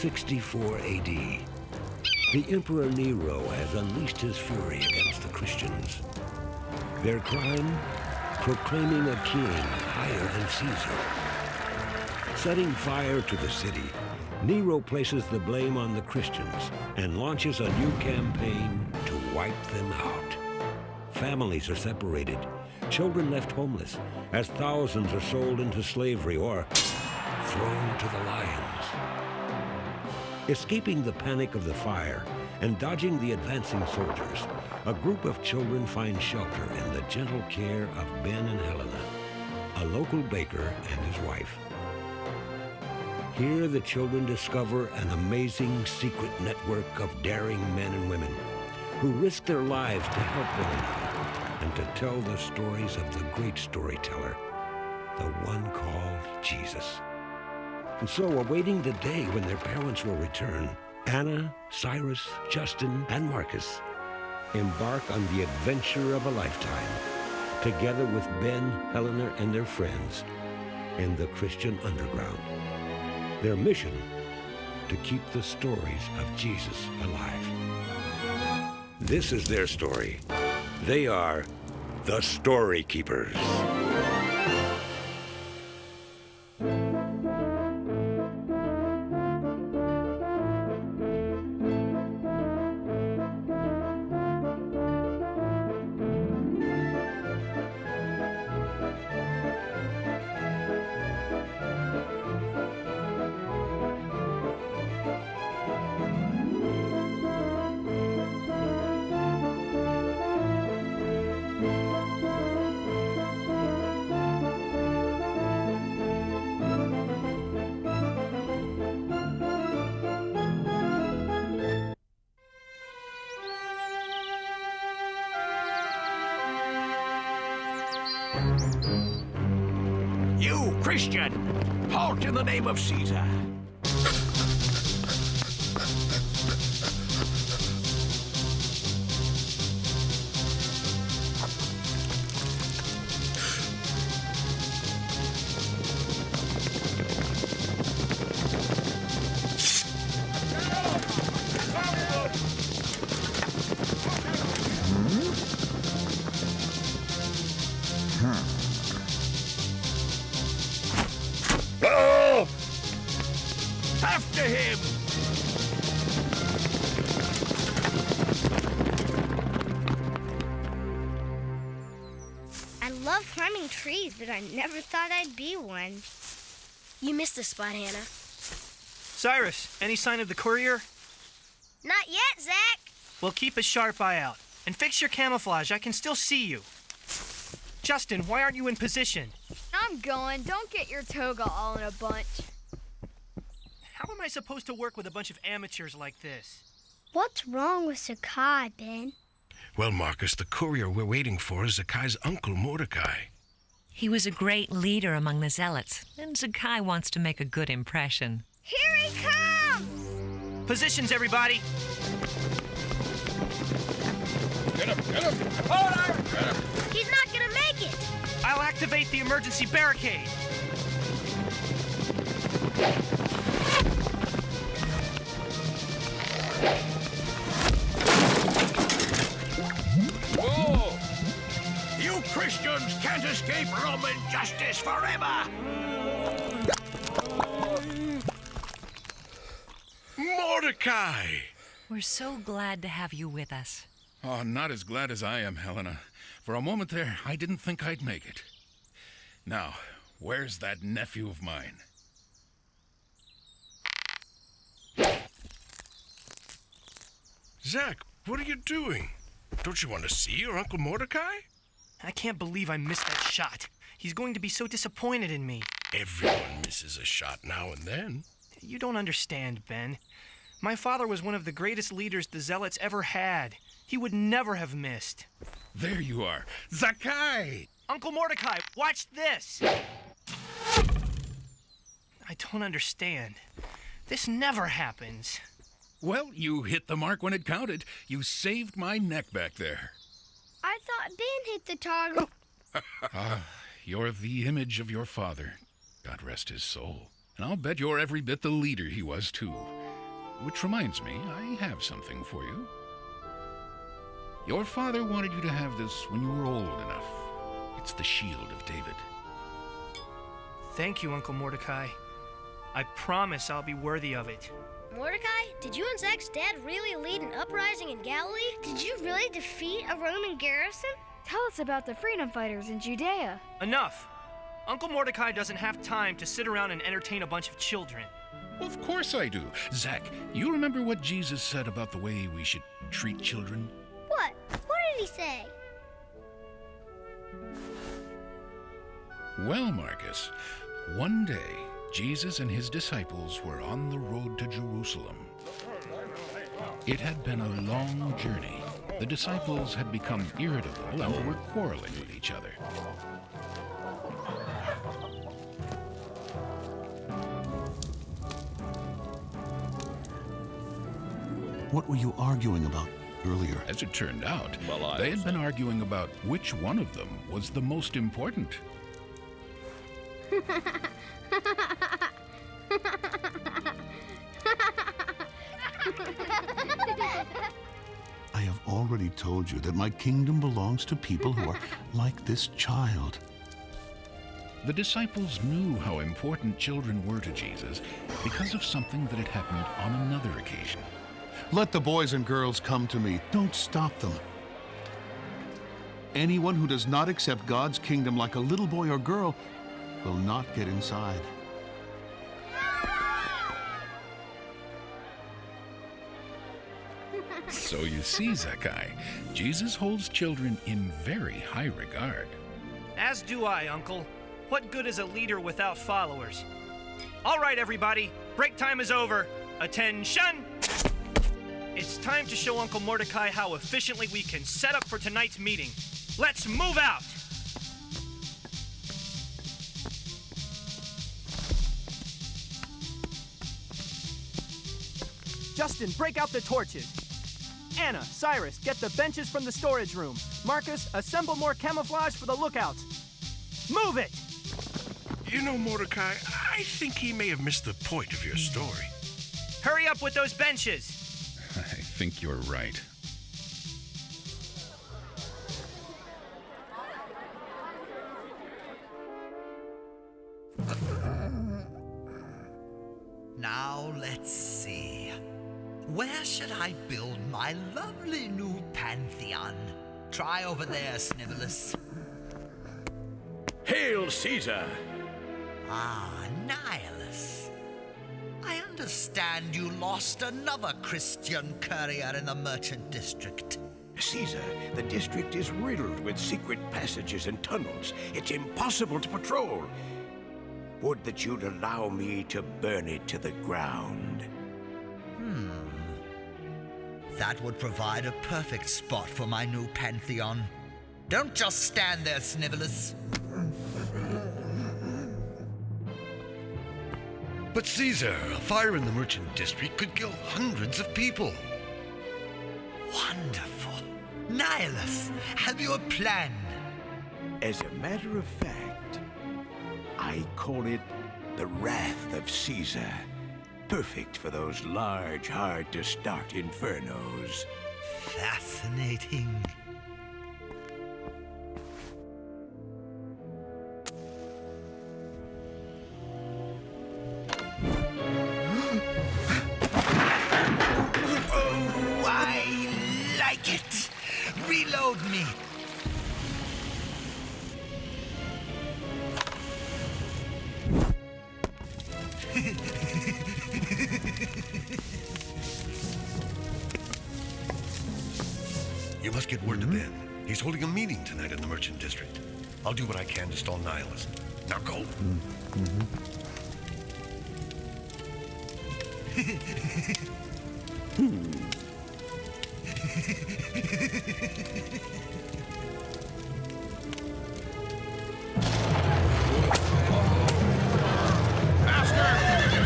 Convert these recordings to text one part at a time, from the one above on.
64 AD. The Emperor Nero has unleashed his fury against the Christians. Their crime? Proclaiming a king higher than Caesar. Setting fire to the city, Nero places the blame on the Christians and launches a new campaign to wipe them out. Families are separated, children left homeless, as thousands are sold into slavery or thrown to the lions. Escaping the panic of the fire and dodging the advancing soldiers, a group of children find shelter in the gentle care of Ben and Helena, a local baker and his wife. Here the children discover an amazing secret network of daring men and women who risk their lives to help one another and to tell the stories of the great storyteller, the one called Jesus. And so, awaiting the day when their parents will return, Anna, Cyrus, Justin, and Marcus embark on the adventure of a lifetime, together with Ben, Helena, and their friends in the Christian underground. Their mission, to keep the stories of Jesus alive. This is their story. They are the Storykeepers. You, Christian! Halt in the name of Caesar! Oh! After him! I love climbing trees, but I never thought I'd be one. You missed a spot, Hannah. Cyrus, any sign of the courier? Not yet, Zach. Well, keep a sharp eye out. And fix your camouflage. I can still see you. Justin, why aren't you in position? I'm going. Don't get your toga all in a bunch. How am I supposed to work with a bunch of amateurs like this? What's wrong with Zakai, Ben? Well, Marcus, the courier we're waiting for is Zakai's uncle, Mordecai. He was a great leader among the Zealots, and Zakai wants to make a good impression. Here he comes! Positions, everybody! Get him! Hold on! Get him! He's not gonna make it! I'll activate the emergency barricade. Whoa! You Christians can't escape Roman justice forever! Mordecai! We're so glad to have you with us. Oh, not as glad as I am, Helena. For a moment there, I didn't think I'd make it. Now, where's that nephew of mine? Zach, what are you doing? Don't you want to see your Uncle Mordecai? I can't believe I missed that shot. He's going to be so disappointed in me. Everyone misses a shot now and then. You don't understand, Ben. My father was one of the greatest leaders the Zealots ever had. He would never have missed. There you are. Zakai! Uncle Mordecai, watch this! I don't understand. This never happens. Well, you hit the mark when it counted. You saved my neck back there. I thought Ben hit the target. You're the image of your father. God rest his soul. And I'll bet you're every bit the leader he was, too. which reminds me, I have something for you. Your father wanted you to have this when you were old enough. It's the shield of David. Thank you, Uncle Mordecai. I promise I'll be worthy of it. Mordecai, did you and Zach's dad really lead an uprising in Galilee? Did you really defeat a Roman garrison? Tell us about the freedom fighters in Judea. Enough! Uncle Mordecai doesn't have time to sit around and entertain a bunch of children. Of course I do. Zach, you remember what Jesus said about the way we should treat children? What? What did he say? Well, Marcus, one day, Jesus and his disciples were on the road to Jerusalem. It had been a long journey. The disciples had become irritable and were quarreling with each other. What were you arguing about earlier? As it turned out, they had been arguing about which one of them was the most important. I have already told you that my kingdom belongs to people who are like this child. The disciples knew how important children were to Jesus because of something that had happened on another occasion. Let the boys and girls come to me. Don't stop them. Anyone who does not accept God's kingdom like a little boy or girl will not get inside. So you see, Zacchaeus, Jesus holds children in very high regard. As do I, Uncle. What good is a leader without followers? All right, everybody, break time is over. Attention! It's time to show Uncle Mordecai how efficiently we can set up for tonight's meeting. Let's move out! Justin, break out the torches. Anna, Cyrus, get the benches from the storage room. Marcus, assemble more camouflage for the lookouts. Move it! You know, Mordecai, I think he may have missed the point of your story. Hurry up with those benches! I think you're right. Now let's see. Where should I build my lovely new pantheon? Try over there, Snivelus. Hail, Caesar! Ah, Nihilus. I understand you lost another Christian courier in the merchant district. Caesar, the district is riddled with secret passages and tunnels. It's impossible to patrol. Would that you'd allow me to burn it to the ground. That would provide a perfect spot for my new pantheon. Don't just stand there, Snivelus. But Caesar, a fire in the merchant district could kill hundreds of people. Wonderful. Nihilus, have you a plan? As a matter of fact, I call it the Wrath of Caesar. Perfect for those large, hard-to-start infernos. Fascinating. Oh, I like it. Reload me. You must get word to Ben. He's holding a meeting tonight in the merchant district. I'll do what I can to stall Nihilus. Now go.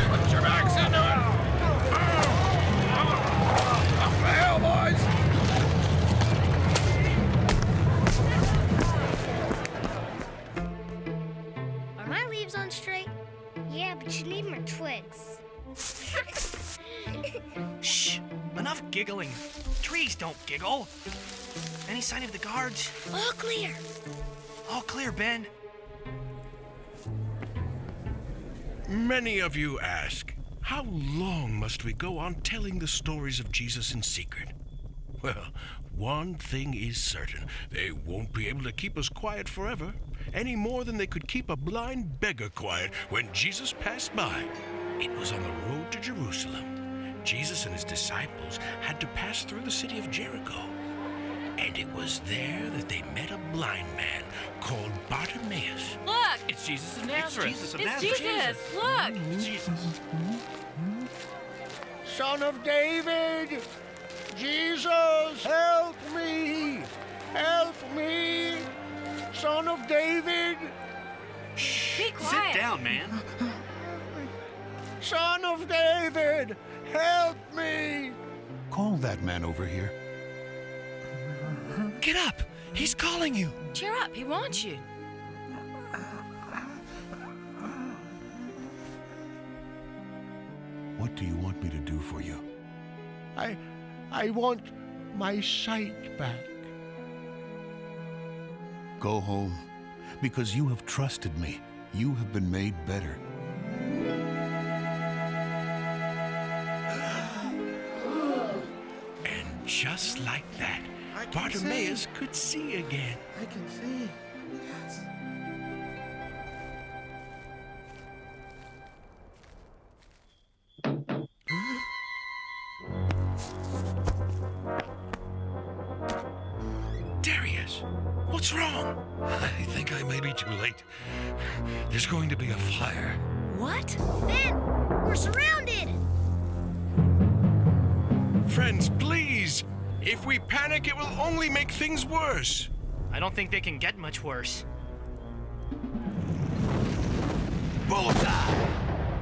Put your backs into it! Up the hill, boys! Are my leaves on straight? Yeah, but you need more twigs. Shh! Enough giggling. Trees don't giggle. Any sign of the guards? All clear. All clear, Ben. Many of you ask, how long must we go on telling the stories of Jesus in secret? Well, one thing is certain. They won't be able to keep us quiet forever, any more than they could keep a blind beggar quiet when Jesus passed by. It was on the road to Jerusalem. Jesus and his disciples had to pass through the city of Jericho. And it was there that they met a blind man called Bartimaeus. Look! It's Jesus of Nazareth. It's Jesus. Look! It's Jesus. Son of David! Jesus, help me! Help me! Son of David! Be quiet. Sit down, man. Son of David, help me! Call that man over here. Get up! He's calling you! Cheer up, he wants you. What do you want me to do for you? I want my sight back. Go home, because you have trusted me. You have been made better. And just like that, Bartimaeus could see again. I can see. Yes. Darius, what's wrong? I think I may be too late. There's going to be a fire. What? Ben, we're surrounded. Friends, please! If we panic, it will only make things worse. I don't think they can get much worse. Bullseye!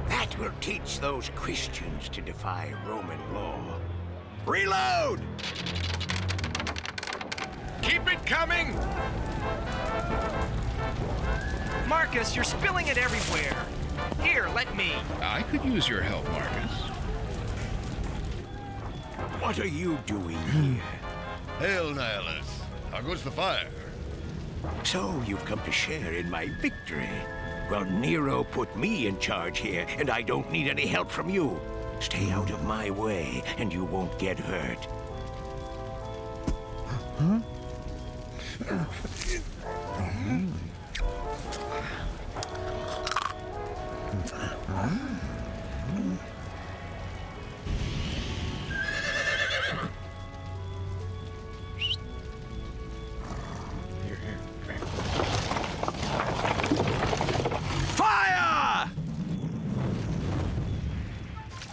That will teach those Christians to defy Roman law. Reload! Keep it coming! Marcus, you're spilling it everywhere. Here, let me. I could use your help, Marcus. What are you doing here? Hail, Nihilus. How goes the fire? So you've come to share in my victory. Well, Nero put me in charge here, and I don't need any help from you. Stay out of my way, and you won't get hurt. Huh? Fire!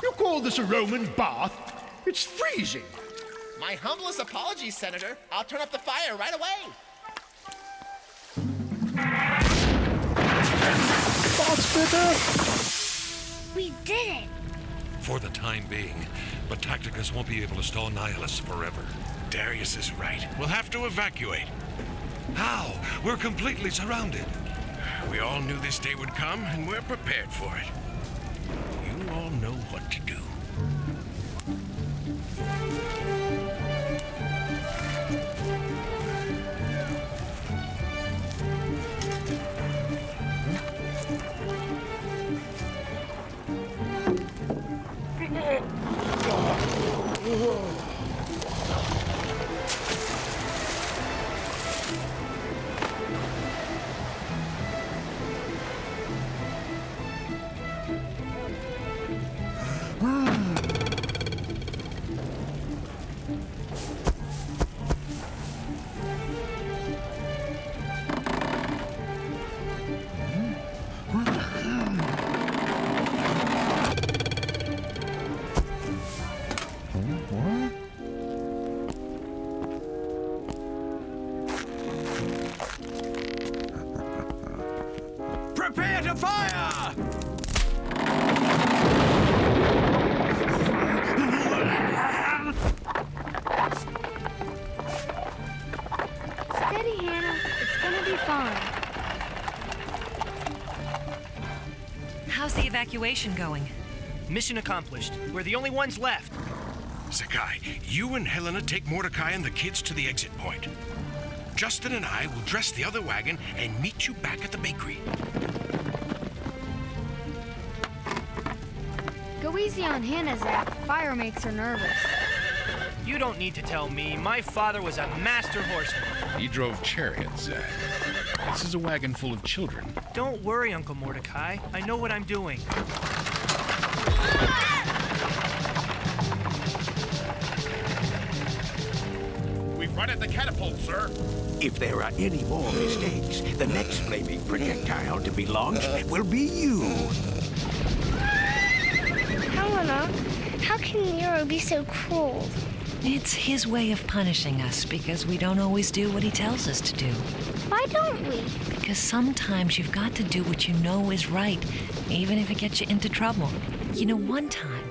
You call this a Roman bath? It's freezing. My humblest apologies, Senator. I'll turn up the fire right away. We did it! For the time being, but Tacticus won't be able to stall Nihilus forever. Darius is right. We'll have to evacuate. How? We're completely surrounded. We all knew this day would come, and we're prepared for it. You all know what to do. Prepare to fire! Steady, Hannah. It's gonna be fine. How's the evacuation going? Mission accomplished. We're the only ones left. Zacchaeus, you and Helena take Mordecai and the kids to the exit point. Justin and I will dress the other wagon and meet you back at the bakery. Go easy on Hannah, Zach. Fire makes her nervous. You don't need to tell me. My father was a master horseman. He drove chariots, Zach. This is a wagon full of children. Don't worry, Uncle Mordecai. I know what I'm doing. We've run at the catapult, sir. If there are any more mistakes, the next flaming projectile to be launched will be you. Helena, how can Nero be so cruel? It's his way of punishing us because we don't always do what he tells us to do. Why don't we? Because sometimes you've got to do what you know is right, even if it gets you into trouble. You know, one time,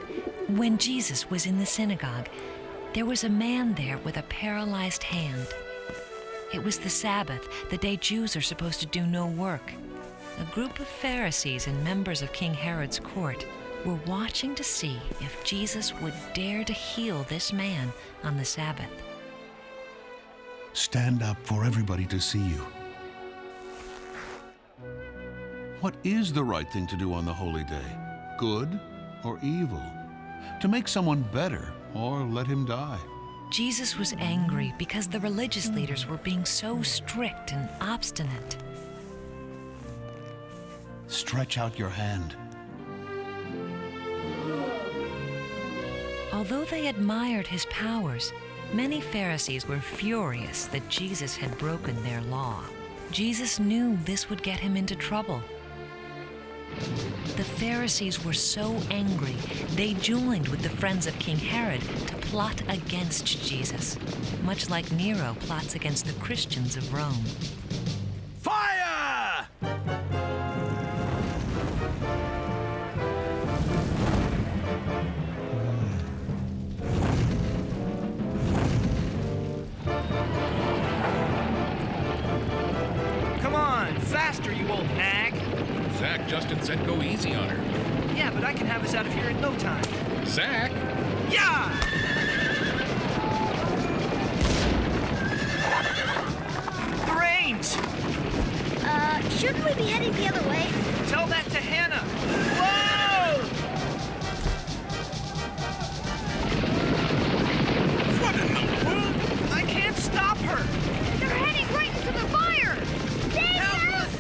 when Jesus was in the synagogue, there was a man there with a paralyzed hand. It was the Sabbath, the day Jews are supposed to do no work. A group of Pharisees and members of King Herod's court were watching to see if Jesus would dare to heal this man on the Sabbath. Stand up for everybody to see you. What is the right thing to do on the holy day? Good or evil? To make someone better or let him die? Jesus was angry because the religious leaders were being so strict and obstinate. Stretch out your hand. Although they admired his powers, many Pharisees were furious that Jesus had broken their law. Jesus knew this would get him into trouble. The Pharisees were so angry, they joined with the friends of King Herod to plot against Jesus, much like Nero plots against the Christians of Rome. Fire! Come on, faster, you old nag. Zach, Justin said go easy on her. Yeah, but I can have us out of here in no time. Zach! Yeah! The reins! Shouldn't we be heading the other way? Tell that to Hannah. Whoa! What in the world? I can't stop her. They're heading right into the fire! Help us!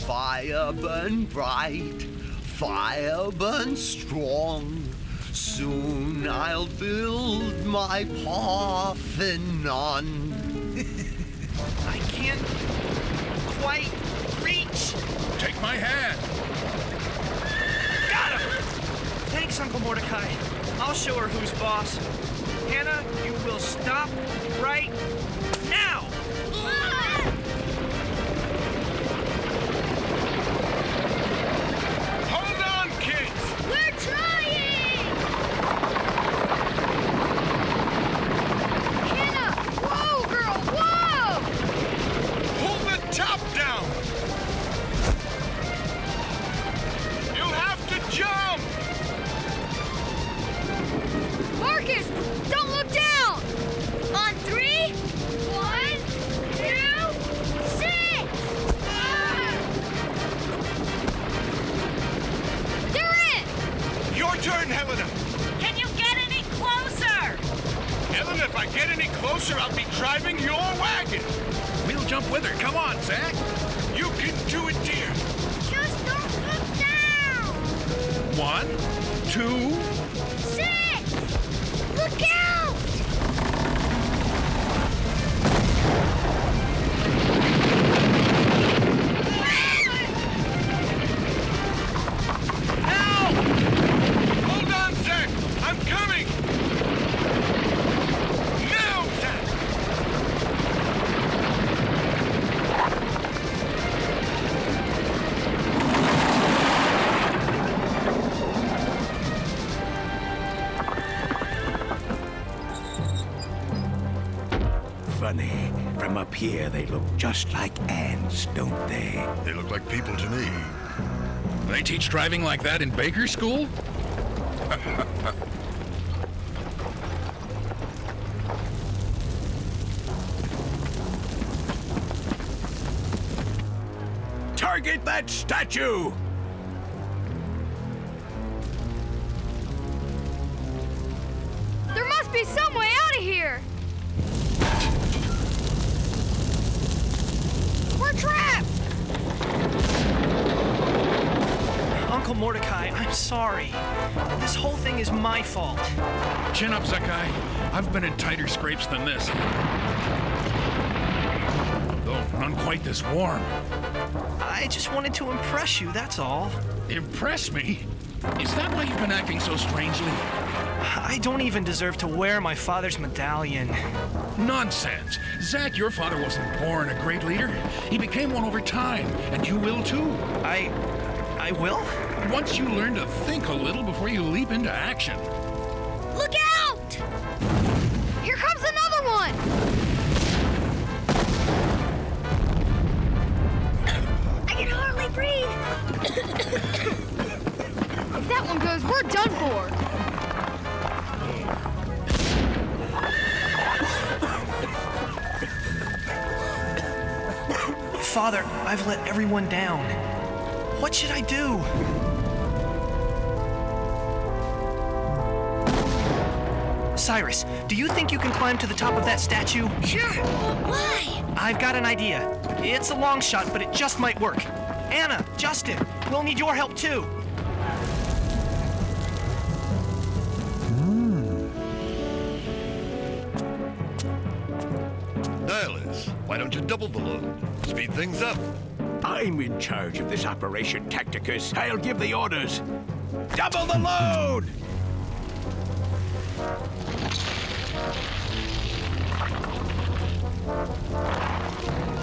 Fire burn bright, fire burn strong. Soon I'll build my Parthenon. I can't quite reach. Take my hand. Got him! Thanks, Uncle Mordecai. I'll show her who's boss. Hannah, you will stop right now! Hold on, kids! We're trying! Hannah! Whoa, girl, whoa! Pull the top down! You'll have to jump! Marcus, don't look down! On 3, 1, 2, 6! They're in! Your turn, Helena! Can you get any closer? Helena, if I get any closer, I'll be driving your wagon! We'll jump with her. Come on, Zach! You can do it, dear! Just don't look down! 1, 2... 6! Look out! Hold on, Zach! I'm coming! Now, Zach! up here, they look just like ants, don't they? They look like people to me. They teach driving like that in Baker School? Target that statue! There must be some way out of here! We're trapped! Uncle Mordecai, I'm sorry. This whole thing is my fault. Chin up, Zakai. I've been in tighter scrapes than this. Though none quite this warm. I just wanted to impress you, that's all. Impress me? Is that why you've been acting so strangely? I don't even deserve to wear my father's medallion. Nonsense. Zach, your father wasn't born a great leader. He became one over time, and you will too. I will? Once you learn to think a little before you leap into action. Look out! Here comes another one! I can hardly breathe. If that one goes, we're done for. Father, I've let everyone down. What should I do? Cyrus, do you think you can climb to the top of that statue? Sure. Why? I've got an idea. It's a long shot, but it just might work. Anna, Justin, we'll need your help too. Nihilus, why don't you double the load? Speed things up. I'm in charge of this Operation Tacticus. I'll give the orders. Double the load!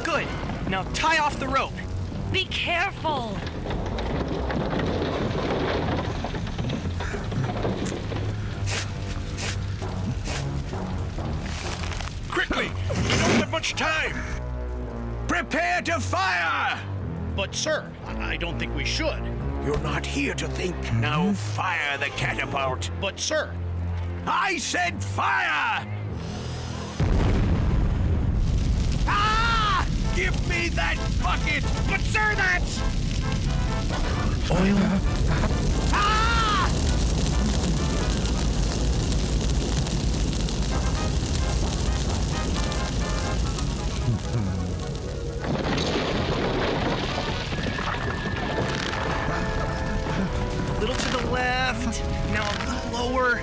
Good. Now tie off the rope. Be careful. Quickly! We don't have much time! Prepare to fire! But, sir, I don't think we should. You're not here to think. Now fire the catapult. But, sir... I said fire! Ah! Give me that bucket! But, sir, that's... Oil? Ah! Little to the left. Now a little lower.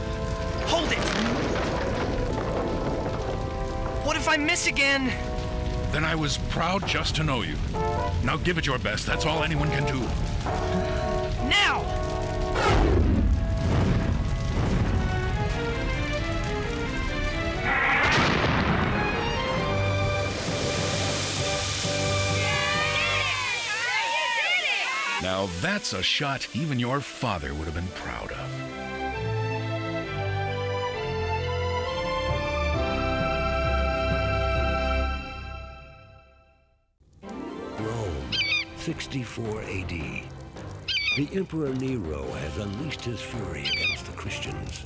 Hold it. What if I miss again? Then I was proud just to know you. Now give it your best. That's all anyone can do. Now! Now that's a shot even your father would have been proud of. Rome, 64 AD. The Emperor Nero has unleashed his fury against the Christians.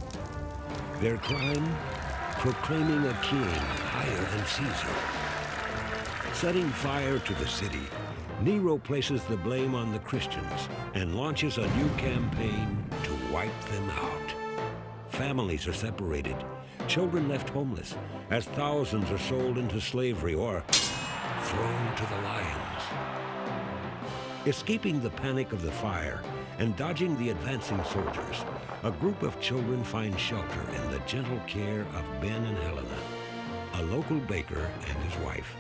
Their crime? Proclaiming a king higher than Caesar. Setting fire to the city, Nero places the blame on the Christians and launches a new campaign to wipe them out. Families are separated, children left homeless, as thousands are sold into slavery or thrown to the lions. Escaping the panic of the fire and dodging the advancing soldiers, a group of children find shelter in the gentle care of Ben and Helena, a local baker and his wife.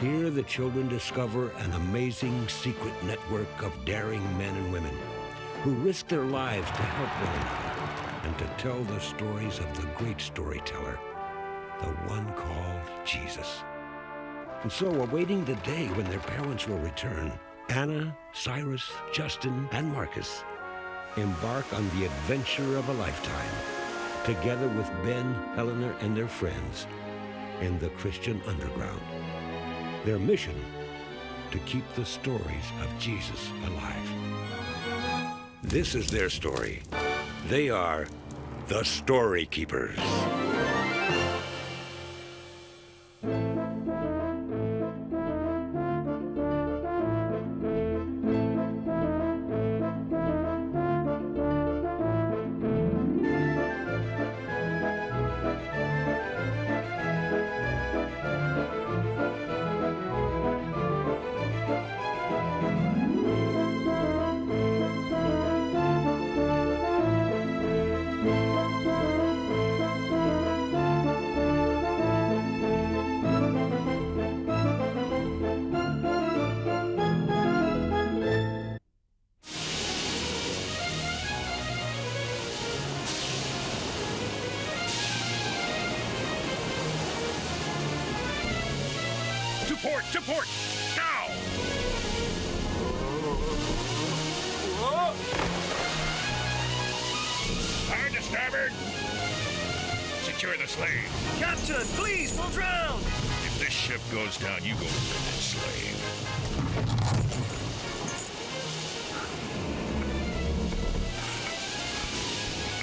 Here, the children discover an amazing secret network of daring men and women who risk their lives to help one another and to tell the stories of the great storyteller, the one called Jesus. And so, awaiting the day when their parents will return, Anna, Cyrus, Justin, and Marcus embark on the adventure of a lifetime, together with Ben, Helena, and their friends, in the Christian underground. Their mission, to keep the stories of Jesus alive. This is their story. They are the Storykeepers. To port! Now! Hard to starboard! Secure the slaves. Captain, please, we'll drown! If this ship goes down, you go slave.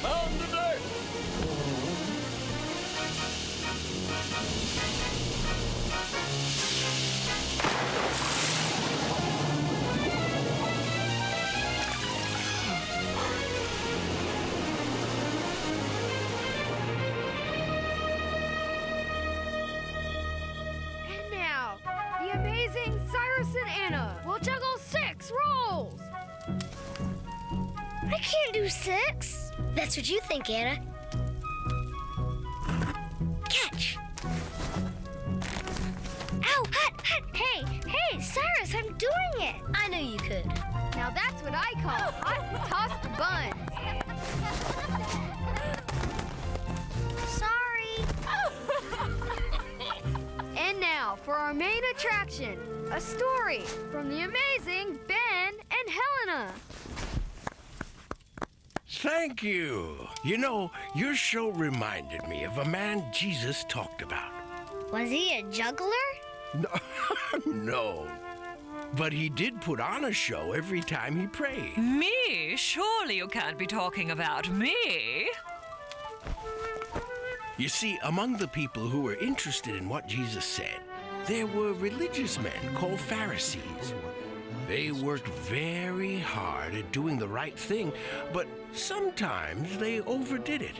Pound the deck! And now, the amazing Cyrus and Anna will juggle 6 rolls. I can't do 6. That's what you think, Anna. Catch! Ow! Hot! Hey, Cyrus, I'm doing it! I knew you could. Now that's what I call hot tossed buns. Sorry. And now for our main attraction, a story from the amazing Ben and Helena. Thank you. You know, your show reminded me of a man Jesus talked about. Was he a juggler? No. But he did put on a show every time he prayed. Me? Surely you can't be talking about me. You see, among the people who were interested in what Jesus said, there were religious men called Pharisees. They worked very hard at doing the right thing, but sometimes they overdid it.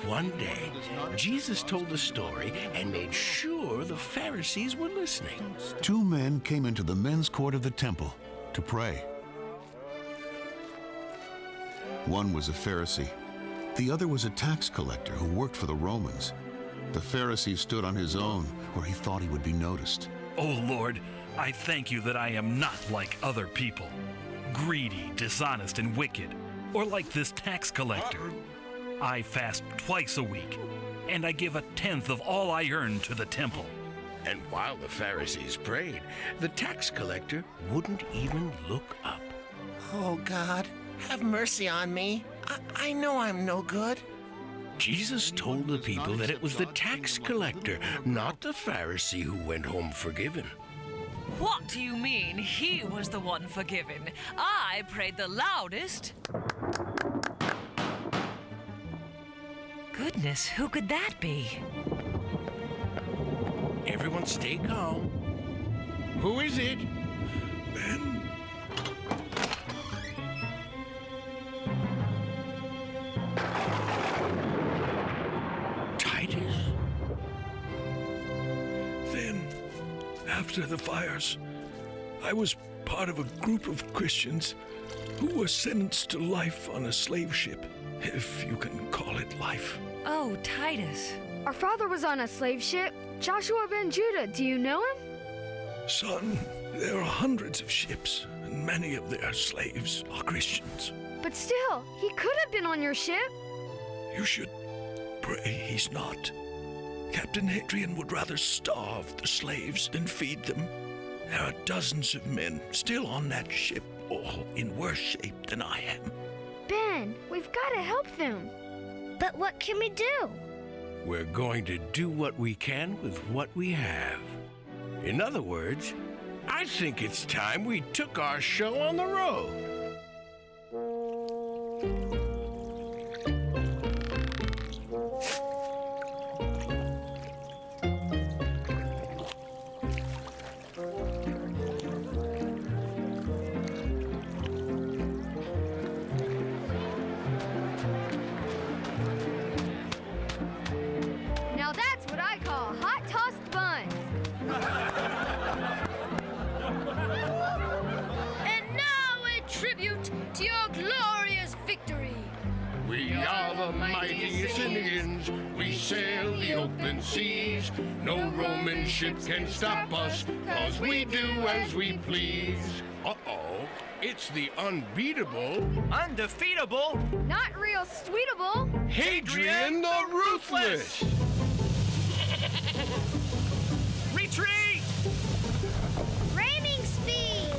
One day, Jesus told a story and made sure the Pharisees were listening. 2 men came into the men's court of the temple to pray. One was a Pharisee. The other was a tax collector who worked for the Romans. The Pharisee stood on his own, where he thought he would be noticed. Oh, Lord, I thank you that I am not like other people, greedy, dishonest, and wicked, or like this tax collector. I fast twice a week, and I give 1/10 of all I earn to the temple. And while the Pharisees prayed, the tax collector wouldn't even look up. Oh, God, have mercy on me. I know I'm no good. Jesus told the people that it was the tax collector, not the Pharisee, who went home forgiven. What do you mean he was the one forgiven? I prayed the loudest. Goodness, who could that be? Everyone stay calm. Who is it? Ben? Titus? Then, after the fires, I was part of a group of Christians who were sentenced to life on a slave ship, if you can call it life. Oh, Titus. Our father was on a slave ship. Joshua ben Judah, do you know him? Son, there are hundreds of ships, and many of their slaves are Christians. But still, he could have been on your ship. You should pray he's not. Captain Hadrian would rather starve the slaves than feed them. There are dozens of men still on that ship, all in worse shape than I am. Ben, we've got to help them. But what can we do? We're going to do what we can with what we have. In other words, I think it's time we took our show on the road. Now that's what I call hot tossed buns. And now a tribute to your glorious victory. We are the mightiest Indians. We sail the open seas. No Roman ship can stop us, 'cause we do as we please. Uh-oh. It's the unbeatable, undefeatable, not real sweetable, Hadrian the Ruthless. Retreat! Ramming speed!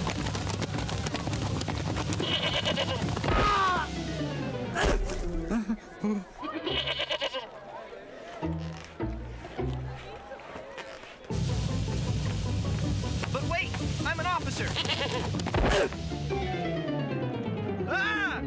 But wait, I'm an officer. Ah!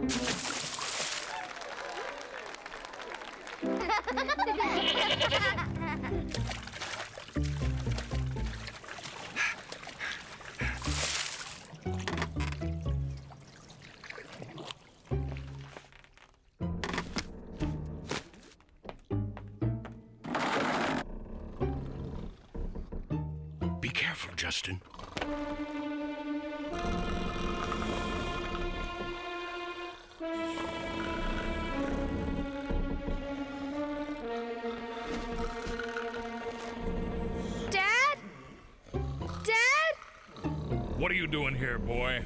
Be careful, Justin. Dad? Dad? What are you doing here, boy?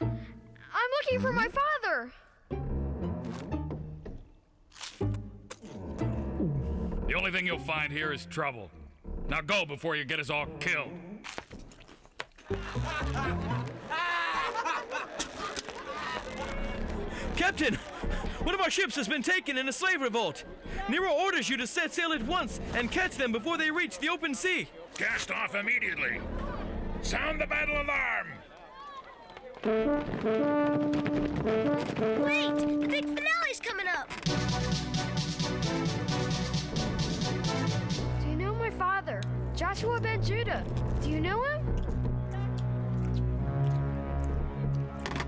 I'm looking for my father. The only thing you'll find here is trouble. Now go before you get us all killed. Captain! One of our ships has been taken in a slave revolt. Nero orders you to set sail at once and catch them before they reach the open sea. Cast off immediately. Sound the battle alarm. Wait! The big finale's coming up! Do you know my father, Joshua ben Judah? Do you know him?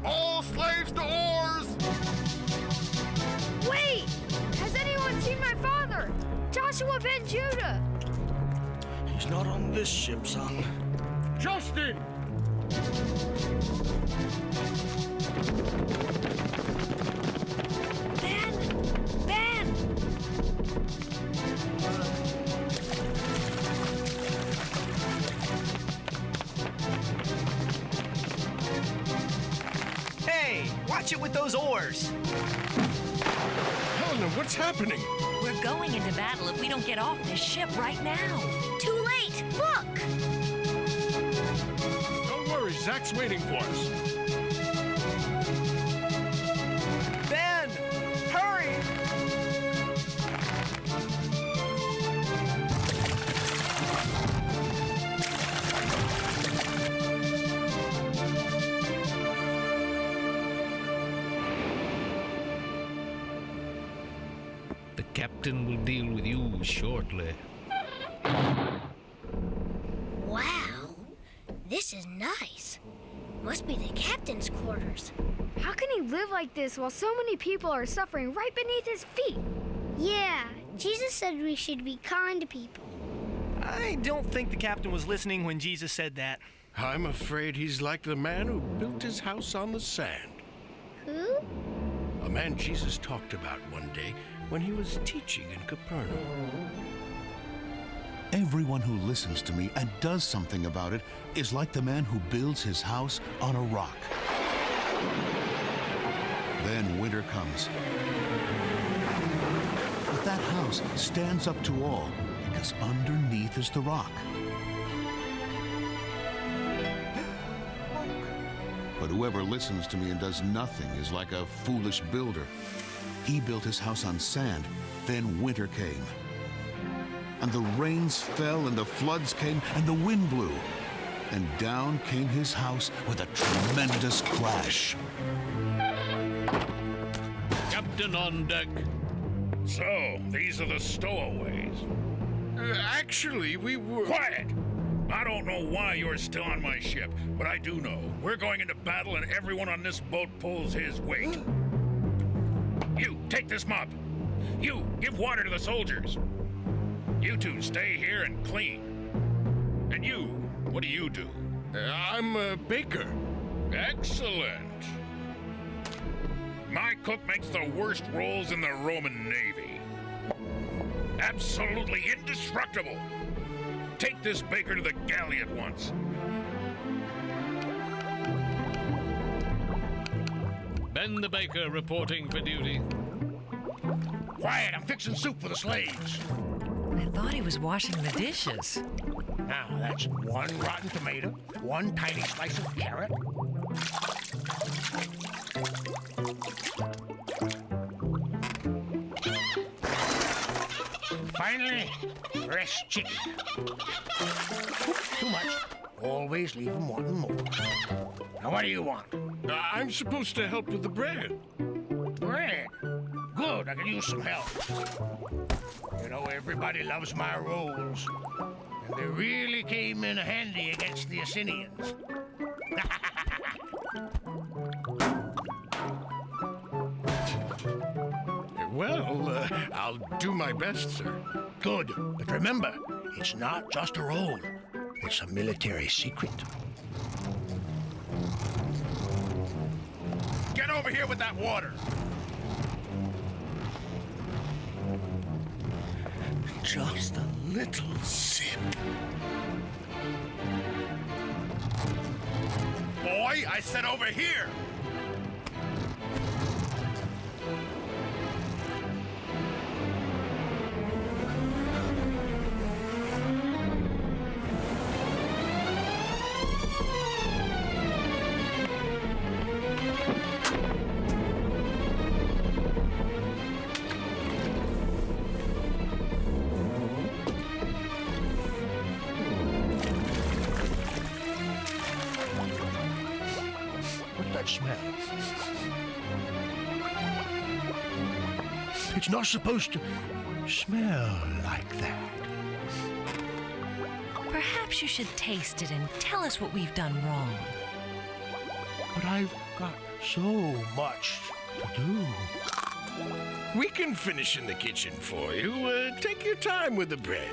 All slaves to oars! Wait! Has anyone seen my father, Joshua ben Judah? He's not on this ship, son. Justin! Ben! Ben! Hey, watch it with those oars. Helena, what's happening? We're going into battle if we don't get off this ship right now. Too late! Look! Don't worry, Zach's waiting for us. Ben, hurry! The captain will deal with you shortly. Wow, this is nice. Must be the captain's quarters. How can he live like this while so many people are suffering right beneath his feet? Yeah, Jesus said we should be kind to people. I don't think the captain was listening when Jesus said that. I'm afraid he's like the man who built his house on the sand. Who? A man Jesus talked about one day when he was teaching in Capernaum. Everyone who listens to me and does something about it is like the man who builds his house on a rock. Then winter comes. But that house stands up to all because underneath is the rock. But whoever listens to me and does nothing is like a foolish builder. He built his house on sand, then winter came, and the rains fell, and the floods came, and the wind blew. And down came his house with a tremendous crash. Captain on deck. So, these are the stowaways. Actually, we were... Quiet! I don't know why you're still on my ship, but I do know we're going into battle and everyone on this boat pulls his weight. You, take this mop. You, give water to the soldiers. You two, stay here and clean. And you, what do you do? I'm a baker. Excellent. My cook makes the worst rolls in the Roman Navy. Absolutely indestructible. Take this baker to the galley at once. Ben the baker reporting for duty. Quiet, I'm fixing soup for the slaves. I thought he was washing the dishes. Now, that's one rotten tomato, one tiny slice of carrot. Finally, fresh chicken. Too much. Always leave them wanting more. Now, what do you want? I'm supposed to help with the bread. Bread? Good, I can use some help. You know, everybody loves my rolls. And they really came in handy against the Assyrians. Well, I'll do my best, sir. Good, but remember, it's not just a roll. It's a military secret. Get over here with that water. Just a little sip. Boy, I said over here. Smell. It's not supposed to smell like that. Perhaps you should taste it and tell us what we've done wrong. But I've got so much to do. We can finish in the kitchen for you. Take your time with the bread.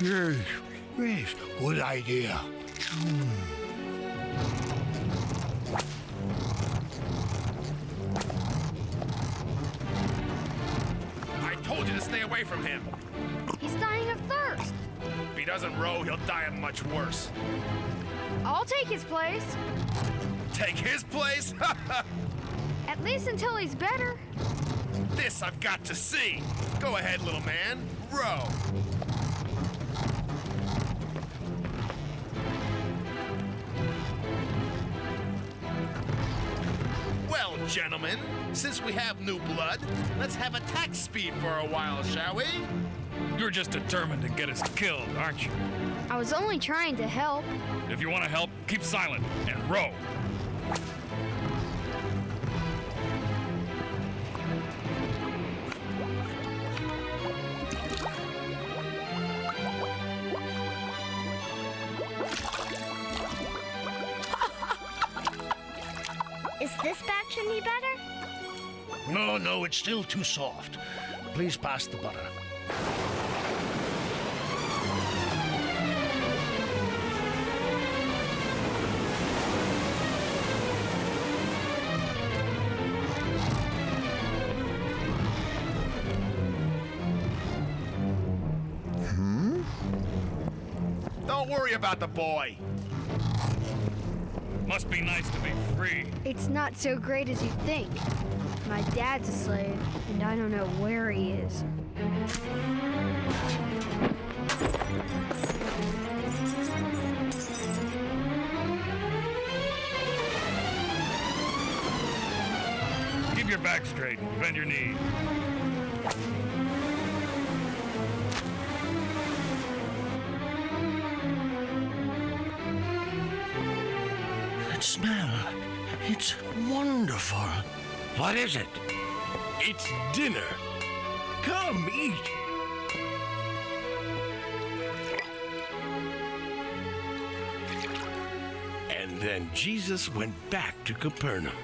Yes, yes, good idea. Stay away from him. He's dying of thirst. If he doesn't row, he'll die of much worse. I'll take his place. Take his place? At least until he's better. This I've got to see. Go ahead, little man. Row. Well, gentlemen, since we have new blood, let's have attack speed for a while, shall we? You're just determined to get us killed, aren't you? I was only trying to help. If you want to help, keep silent and row. Is this batch any better? No, it's still too soft. Please pass the butter. Don't worry about the boy. Must be nice to be free. It's not so great as you think. My dad's a slave, and I don't know where he is. Keep your back straight and bend your knee. That smell. It's wonderful. What is it? It's dinner. Come, eat. And then Jesus went back to Capernaum.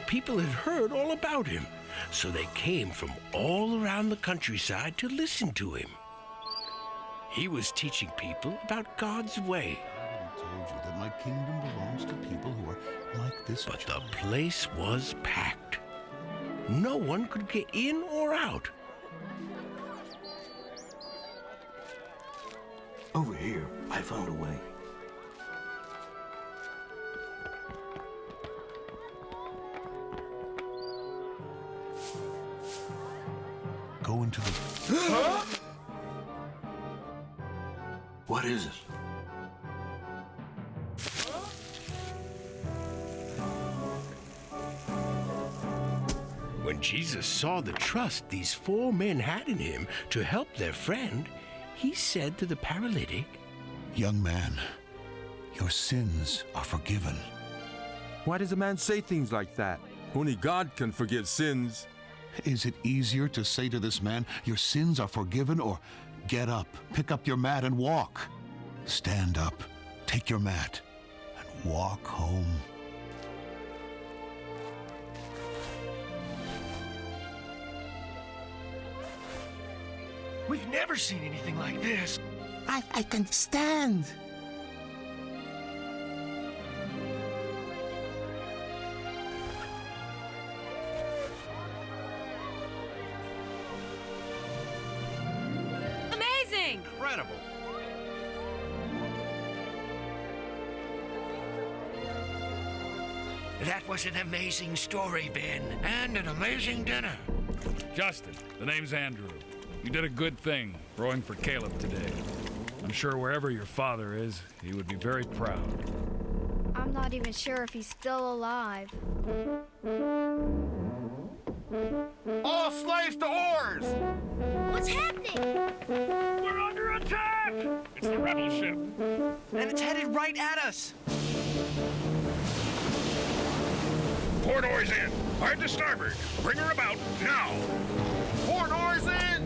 People had heard all about him, so they came from all around the countryside to listen to him. He was teaching people about God's way. I told you that my kingdom belongs to people who are like this. But the place was packed. No one could get in or out. Over here, I found a way. Go into the... Huh? What is it? When Jesus saw the trust these 4 men had in him to help their friend, he said to the paralytic, Young man, your sins are forgiven. Why does a man say things like that? Only God can forgive sins. Is it easier to say to this man, your sins are forgiven, or get up, pick up your mat and walk? Stand up, take your mat, and walk home. We've never seen anything like this. I can stand. Amazing! Incredible. That was an amazing story, Ben, and an amazing dinner. Justin, the name's Andrew. You did a good thing, rowing for Caleb today. I'm sure wherever your father is, he would be very proud. I'm not even sure if he's still alive. All slaves to oars! What's happening? We're under attack! It's the rebel ship. And it's headed right at us. Port oars in. Hard to starboard. Bring her about now. Port oars in!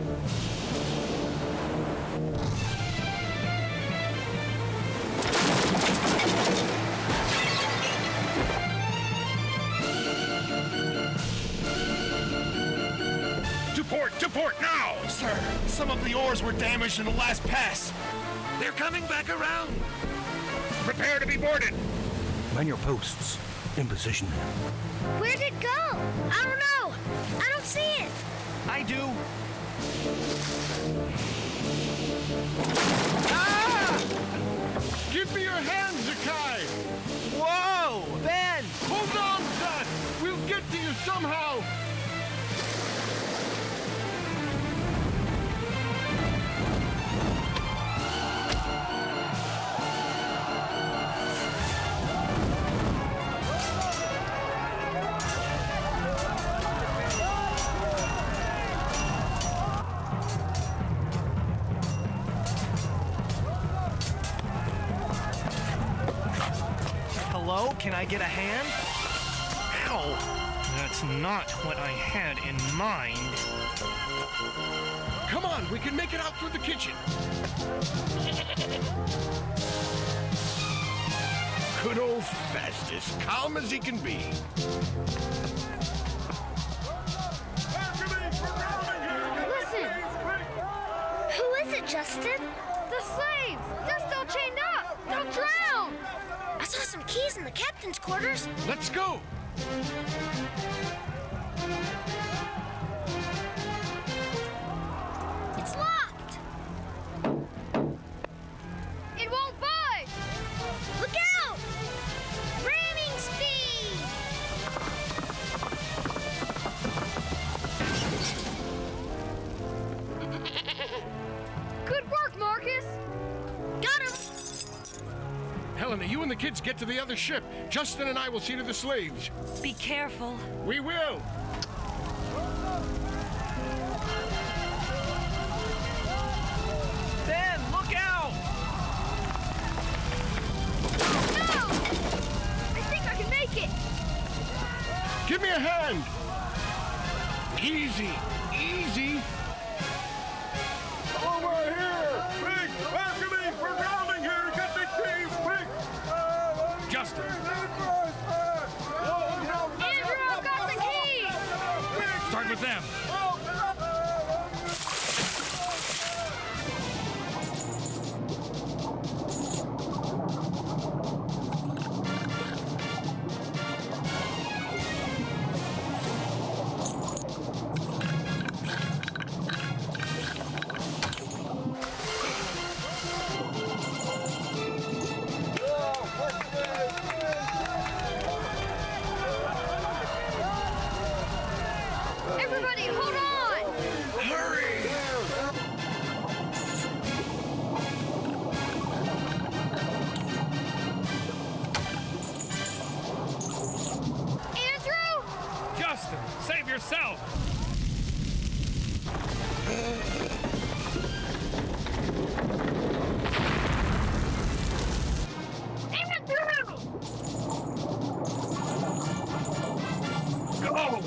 To port now! Sir, some of the oars were damaged in the last pass. They're coming back around. Prepare to be boarded. Man your posts. In position. Where'd it go? I don't know. I don't see it. I do. Ah! Give me your hand, Zakai! Whoa! Ben! Hold on, son! We'll get to you somehow! Hello? Can I get a hand? Ow! That's not what I had in mind. Come on, we can make it out through the kitchen. Good old Festus, calm as he can be. Listen! Who is it, Justin? The slaves! They're still chained up! They'll drown! I saw some keys in the captain's quarters. Let's go. It's locked. It won't budge! Look out! Ramming speed! Good work, Marcus! Got him! Helena, you and the kids get to the other ship. Justin and I will see to the slaves. Be careful. We will. Ben, look out! No! hand! Easy, easy! Over here! Quick! After me! We're drowning here! Get the keys, quick! Justin! Andrew, I've got the keys! Start with them! Everybody, hold on! Hurry! Andrew! Justin, save yourself! Andrew! Go!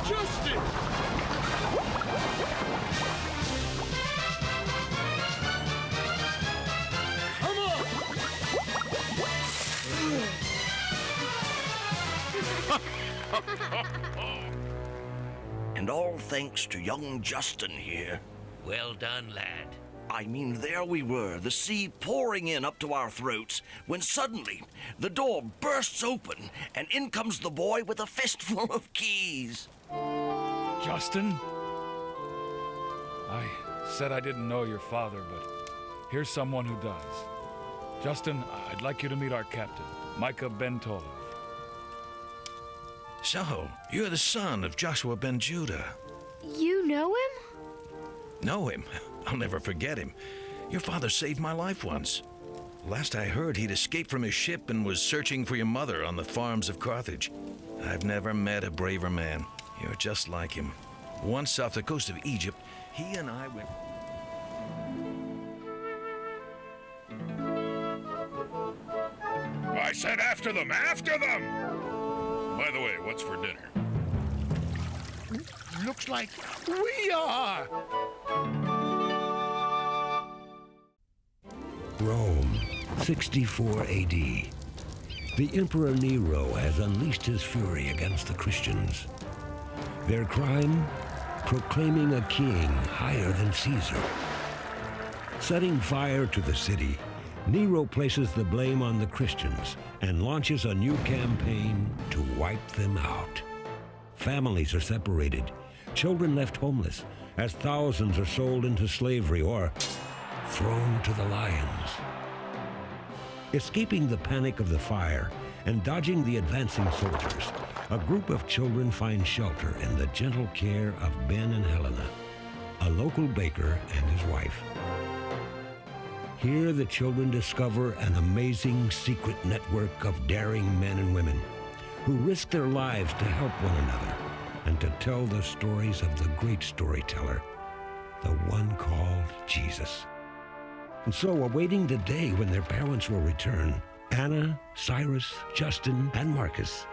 Justin! Come on! And all thanks to young Justin here. Well done, lad. I mean, there we were, the sea pouring in up to our throats, when suddenly the door bursts open, and in comes the boy with a fistful of keys. Justin? I said I didn't know your father, but here's someone who does. Justin, I'd like you to meet our captain, Micah ben Tolov. So, you're the son of Joshua ben Judah. You know him? Know him? I'll never forget him. Your father saved my life once. Last I heard, he'd escaped from his ship and was searching for your mother on the farms of Carthage. I've never met a braver man. You're just like him. Once off the coast of Egypt, he and I went... I said after them! After them! By the way, what's for dinner? Looks like we are! Rome, 64 AD. The Emperor Nero has unleashed his fury against the Christians. Their crime? Proclaiming a king higher than Caesar. Setting fire to the city, Nero places the blame on the Christians and launches a new campaign to wipe them out. Families are separated, children left homeless, as thousands are sold into slavery or thrown to the lions. Escaping the panic of the fire and dodging the advancing soldiers, a group of children find shelter in the gentle care of Ben and Helena, a local baker and his wife. Here the children discover an amazing secret network of daring men and women who risk their lives to help one another and to tell the stories of the great storyteller, the one called Jesus. And so, awaiting the day when their parents will return, Anna, Cyrus, Justin, and Marcus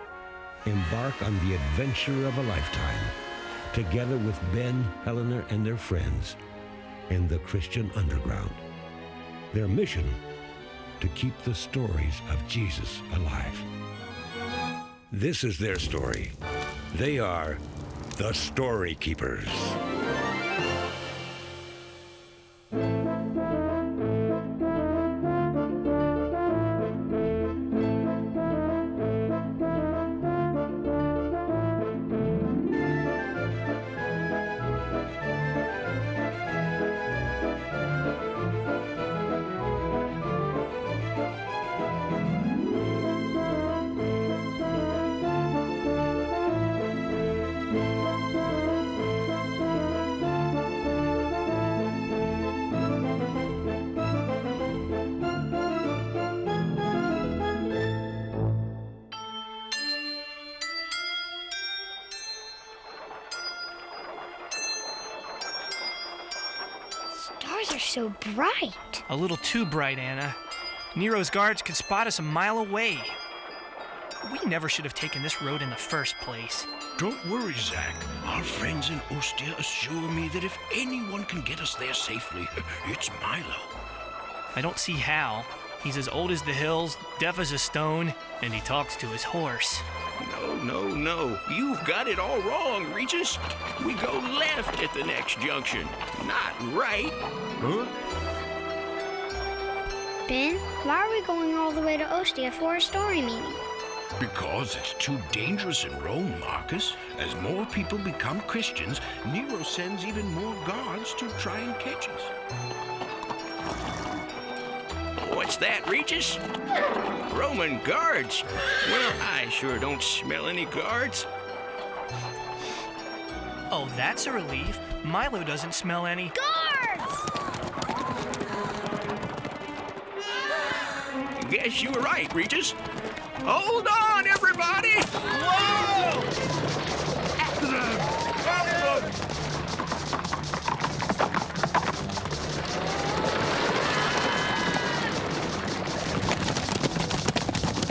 embark on the adventure of a lifetime, together with Ben, Helena, and their friends in the Christian underground. Their mission, to keep the stories of Jesus alive. This is their story. They are the Storykeepers. Stars are so bright. A little too bright, Anna. Nero's guards could spot us a mile away. We never should have taken this road in the first place. Don't worry, Zach. Our friends in Ostia assure me that if anyone can get us there safely, it's Milo. I don't see how. He's as old as the hills, deaf as a stone, and he talks to his horse. No. You've got it all wrong, Regis. We go left at the next junction, not right. Huh? Ben, why are we going all the way to Ostia for a story meeting? Because it's too dangerous in Rome, Marcus. As more people become Christians, Nero sends even more guards to try and catch us. What's that, Regis? Roman guards? Well, I sure don't smell any guards. Oh, that's a relief. Milo doesn't smell any. Guards! Guess you were right, Regis. Hold on, everybody! Whoa! After them! After them!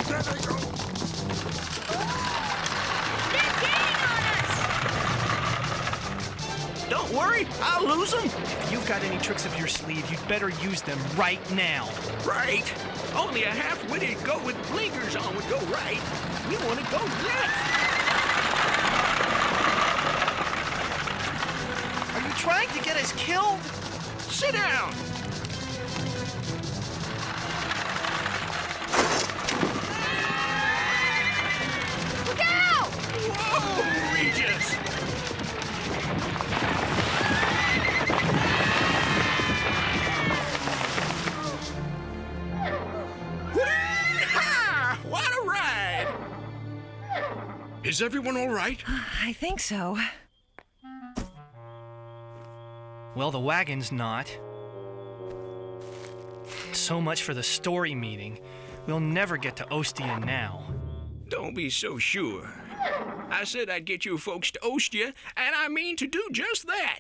There they go! They're getting on us! Don't worry, I'll lose them. If you've got any tricks up your sleeve, you'd better use them right now. Right? Only a half-witted goat with blinkers on would go right. We want to go left. Are you trying to get us killed? Sit down. Look out! Whoa, Regis! What a ride! Is everyone all right? I think so. Well, the wagon's not. So much for the story meeting. We'll never get to Ostia now. Don't be so sure. I said I'd get you folks to Ostia, and I mean to do just that.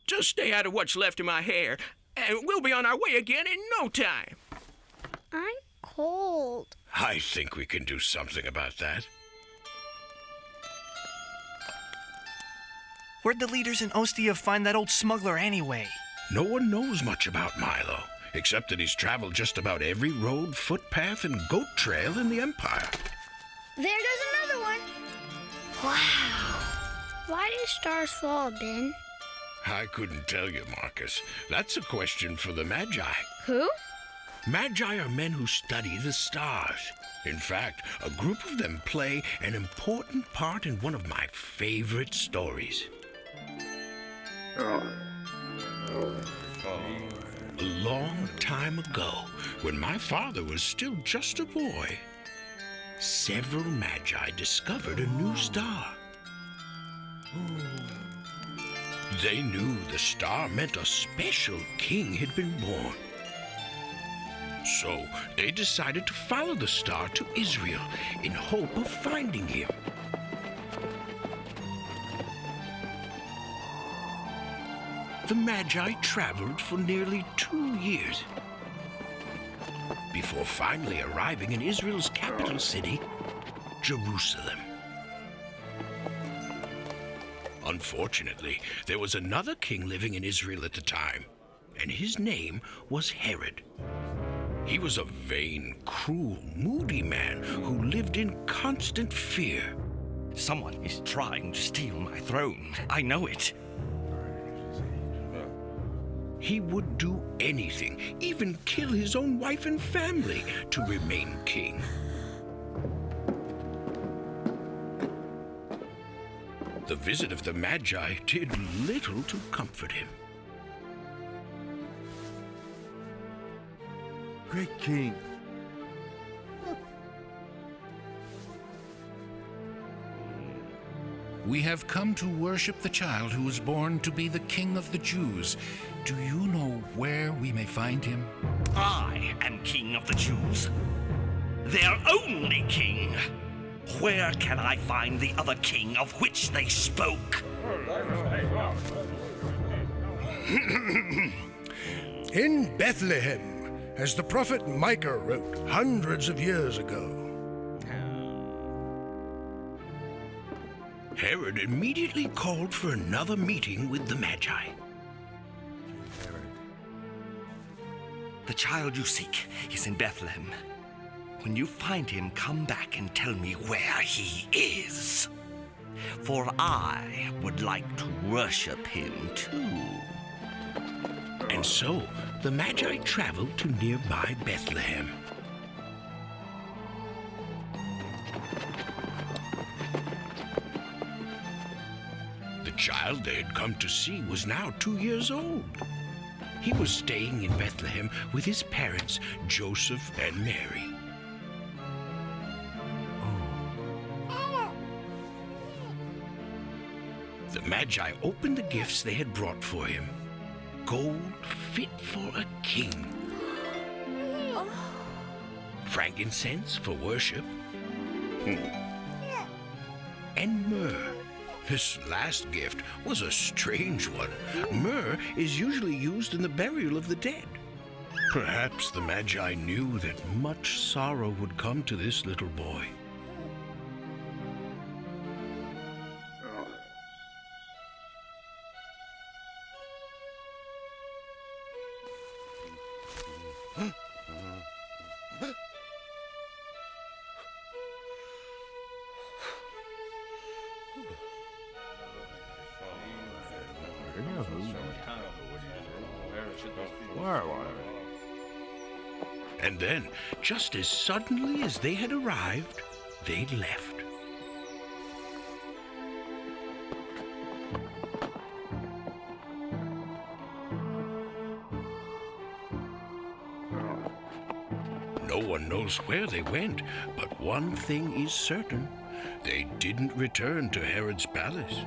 Just stay out of what's left of my hair, and we'll be on our way again in no time. I'm cold. I think we can do something about that. Where'd the leaders in Ostia find that old smuggler anyway? No one knows much about Milo, except that he's traveled just about every road, footpath, and goat trail in the Empire. There goes another one. Wow. Why do stars fall, Ben? I couldn't tell you, Marcus. That's a question for the Magi. Who? Magi are men who study the stars. In fact, a group of them play an important part in one of my favorite stories. A long time ago, when my father was still just a boy, several Magi discovered a new star. They knew the star meant a special king had been born. So they decided to follow the star to Israel in hope of finding him. The Magi traveled for nearly 2 years before finally arriving in Israel's capital city, Jerusalem. Unfortunately, there was another king living in Israel at the time, and his name was Herod. He was a vain, cruel, moody man who lived in constant fear. Someone is trying to steal my throne. I know it. He would do anything, even kill his own wife and family, to remain king. The visit of the Magi did little to comfort him. Great king. We have come to worship the child who was born to be the King of the Jews. Do you know where we may find him? I am King of the Jews. Their only king. Where can I find the other king of which they spoke? In Bethlehem, as the prophet Micah wrote hundreds of years ago. Herod immediately called for another meeting with the Magi. The child you seek is in Bethlehem. When you find him, come back and tell me where he is. For I would like to worship him too. And so the Magi traveled to nearby Bethlehem. The child they had come to see was now 2 years old. He was staying in Bethlehem with his parents, Joseph and Mary. The Magi opened the gifts they had brought for him. Gold fit for a king. Frankincense for worship. And myrrh. This last gift was a strange one. Myrrh is usually used in the burial of the dead. Perhaps the Magi knew that much sorrow would come to this little boy. And then, just as suddenly as they had arrived, they left. No one knows where they went, but one thing is certain. They didn't return to Herod's palace.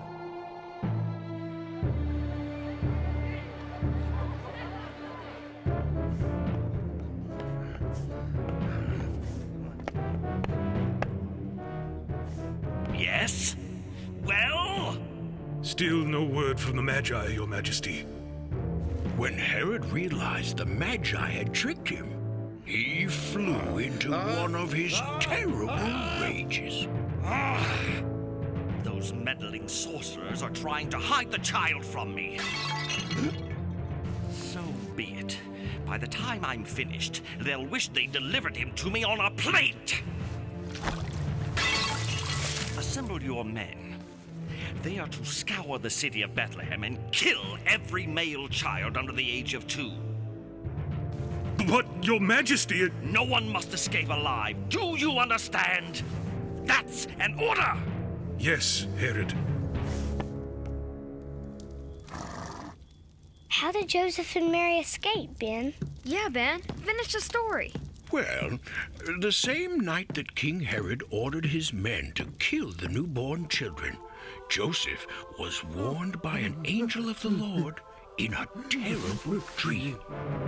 Yes? Well? Still no word from the Magi, Your Majesty. When Herod realized the Magi had tricked him, he flew into one of his terrible rages. Those meddling sorcerers are trying to hide the child from me. So be it. By the time I'm finished, they'll wish they delivered him to me on a plate. Assemble your men. They are to scour the city of Bethlehem and kill every male child under the age of 2. But, Your Majesty, No one must escape alive. Do you understand? That's an order! Yes, Herod. How did Joseph and Mary escape, Ben? Yeah, Ben. Finish the story. Well, the same night that King Herod ordered his men to kill the newborn children, Joseph was warned by an angel of the Lord in a terrible dream.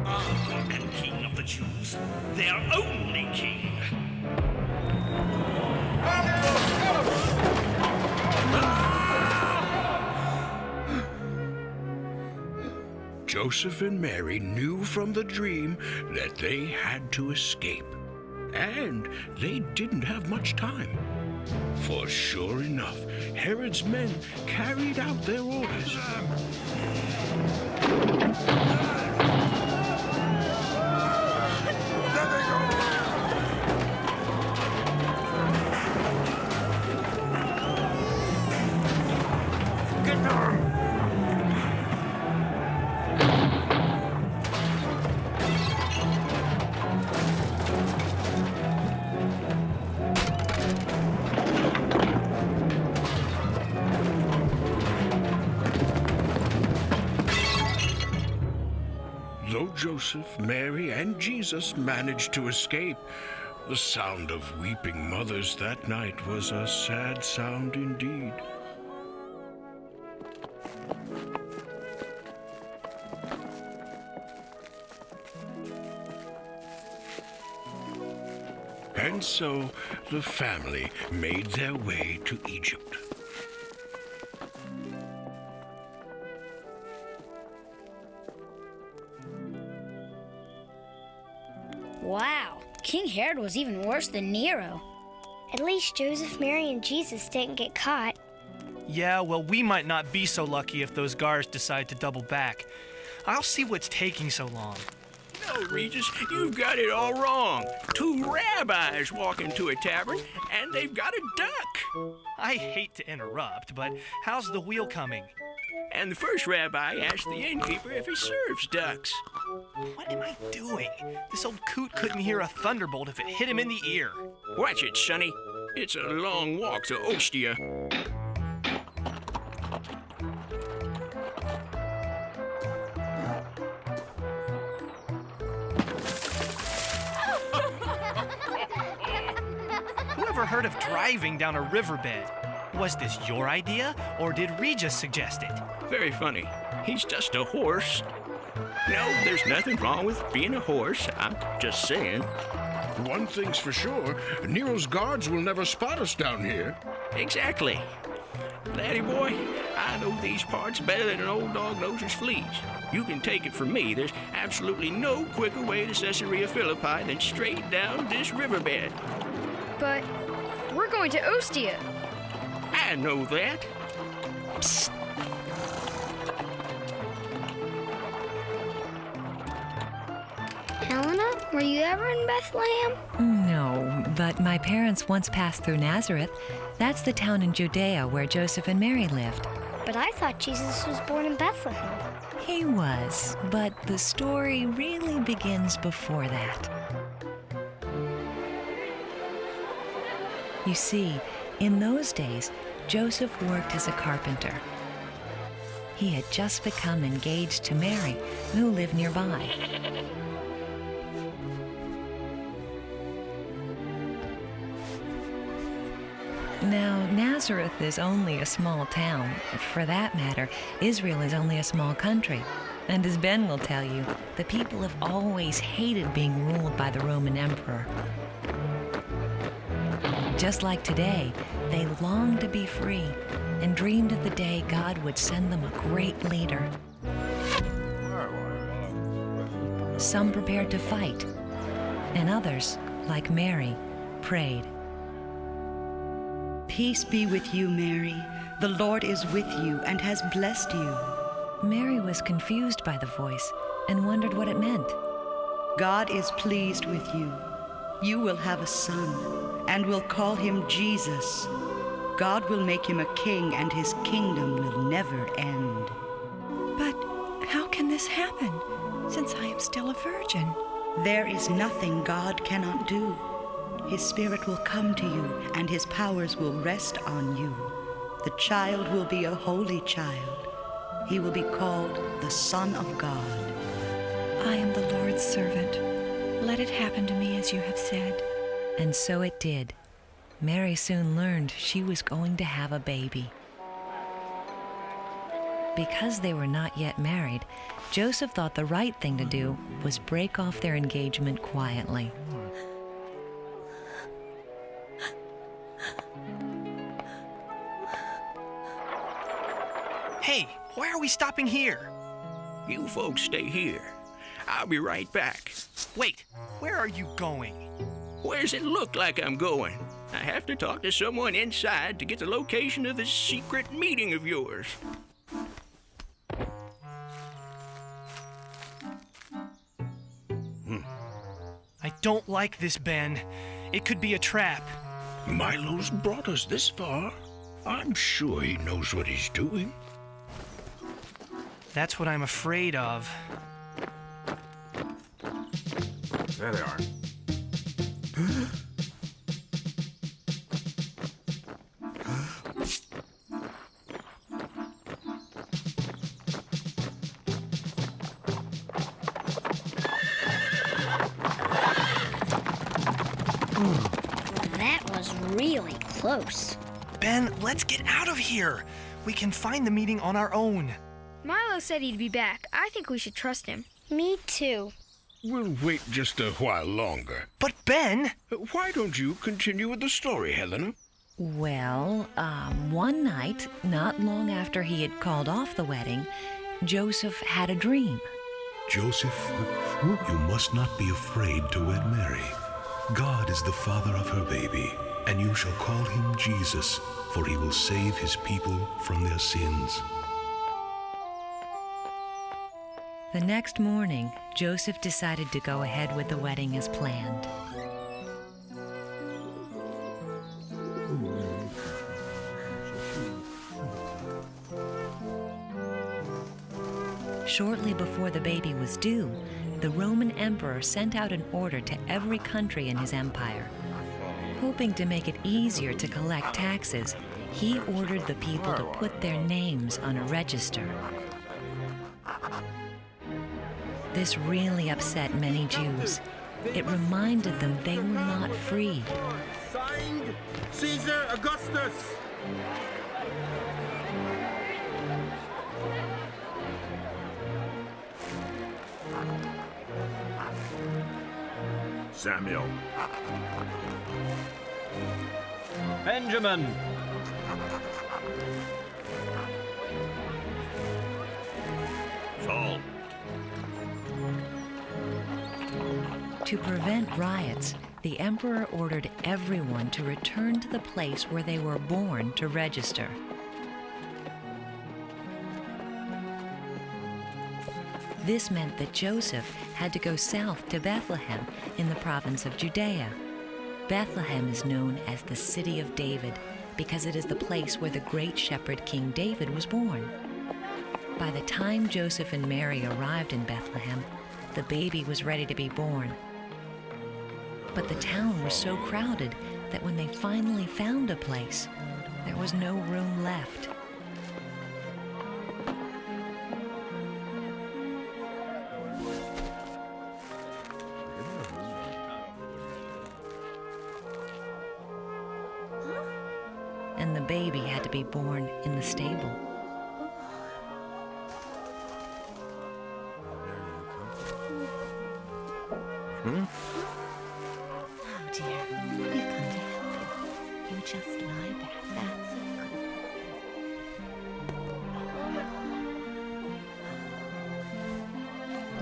And King of the Jews, their only king. Joseph and Mary knew from the dream that they had to escape. And they didn't have much time. For sure enough, Herod's men carried out their orders. Though Joseph, Mary, and Jesus managed to escape, the sound of weeping mothers that night was a sad sound indeed. And so the family made their way to Egypt. Wow, King Herod was even worse than Nero. At least Joseph, Mary, and Jesus didn't get caught. Yeah, well, we might not be so lucky if those guards decide to double back. I'll see what's taking so long. No, Regis, you've got it all wrong. 2 rabbis walk into a tavern, and they've got a duck. I hate to interrupt, but how's the wheel coming? And the first rabbi asked the innkeeper if he serves ducks. What am I doing? This old coot couldn't hear a thunderbolt if it hit him in the ear. Watch it, Sonny. It's a long walk to Ostia. Whoever heard of driving down a riverbed? Was this your idea, or did Regis suggest it? Very funny. He's just a horse. No, there's nothing wrong with being a horse. I'm just saying. One thing's for sure, Nero's guards will never spot us down here. Exactly. Laddie boy, I know these parts better than an old dog knows his fleas. You can take it from me, there's absolutely no quicker way to Caesarea Philippi than straight down this riverbed. But we're going to Ostia. I know that. Psst. Helena, were you ever in Bethlehem? No, but my parents once passed through Nazareth. That's the town in Judea where Joseph and Mary lived. But I thought Jesus was born in Bethlehem. He was, but the story really begins before that. You see, in those days, Joseph worked as a carpenter. He had just become engaged to Mary, who lived nearby. Now, Nazareth is only a small town. For that matter, Israel is only a small country. And as Ben will tell you, the people have always hated being ruled by the Roman emperor. Just like today, they longed to be free and dreamed of the day God would send them a great leader. Some prepared to fight, and others, like Mary, prayed. Peace be with you, Mary. The Lord is with you and has blessed you. Mary was confused by the voice and wondered what it meant. God is pleased with you. You will have a son, and will call him Jesus. God will make him a king, and his kingdom will never end. But how can this happen, since I am still a virgin? There is nothing God cannot do. His Spirit will come to you, and his powers will rest on you. The child will be a holy child. He will be called the Son of God. I am the Lord's servant. Let it happen to me as you have said. And so it did. Mary soon learned she was going to have a baby. Because they were not yet married, Joseph thought the right thing to do was break off their engagement quietly. Hey, why are we stopping here? You folks stay here. I'll be right back. Wait, where are you going? Where's it look like I'm going? I have to talk to someone inside to get the location of this secret meeting of yours. I don't like this, Ben. It could be a trap. Milo's brought us this far. I'm sure he knows what he's doing. That's what I'm afraid of. There they are. That was really close. Ben, let's get out of here. We can find the meeting on our own. Milo said he'd be back. I think we should trust him. Me too. We'll wait just a while longer. But Ben! Why don't you continue with the story, Helena? Well, one night, not long after he had called off the wedding, Joseph had a dream. Joseph, You must not be afraid to wed Mary. God is the father of her baby, and you shall call him Jesus, for he will save his people from their sins. The next morning, Joseph decided to go ahead with the wedding as planned. Shortly before the baby was due, the Roman emperor sent out an order to every country in his empire. Hoping to make it easier to collect taxes, he ordered the people to put their names on a register. This really upset many Jews. It reminded them they were not free. Signed, Caesar Augustus. Samuel. Benjamin. Saul. To prevent riots, the emperor ordered everyone to return to the place where they were born to register. This meant that Joseph had to go south to Bethlehem in the province of Judea. Bethlehem is known as the City of David because it is the place where the great shepherd King David was born. By the time Joseph and Mary arrived in Bethlehem, the baby was ready to be born. But the town was so crowded that when they finally found a place, there was no room left. And the baby had to be born in the stable. Oh dear, we've come to help you. You just lie back, that's it.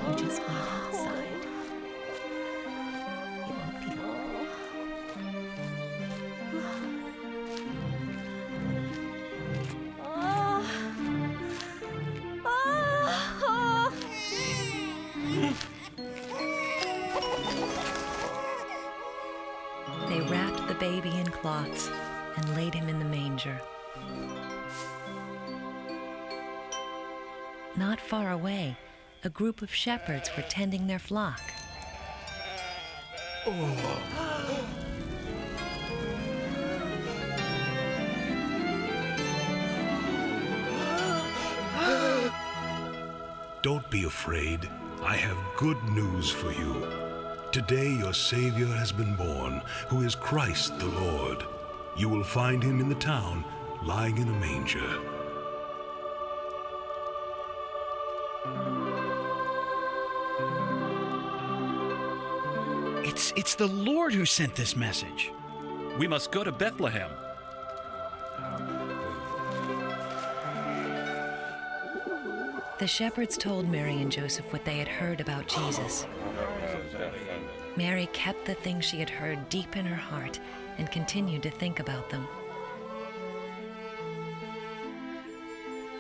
You just wait outside. It won't be long. They wrapped the baby in cloths and laid him in the manger. Not far away, a group of shepherds were tending their flock. Don't be afraid. I have good news for you. Today your Savior has been born, who is Christ the Lord. You will find him in the town, lying in a manger. It's the Lord who sent this message. We must go to Bethlehem. The shepherds told Mary and Joseph what they had heard about Jesus. Mary kept the things she had heard deep in her heart and continued to think about them.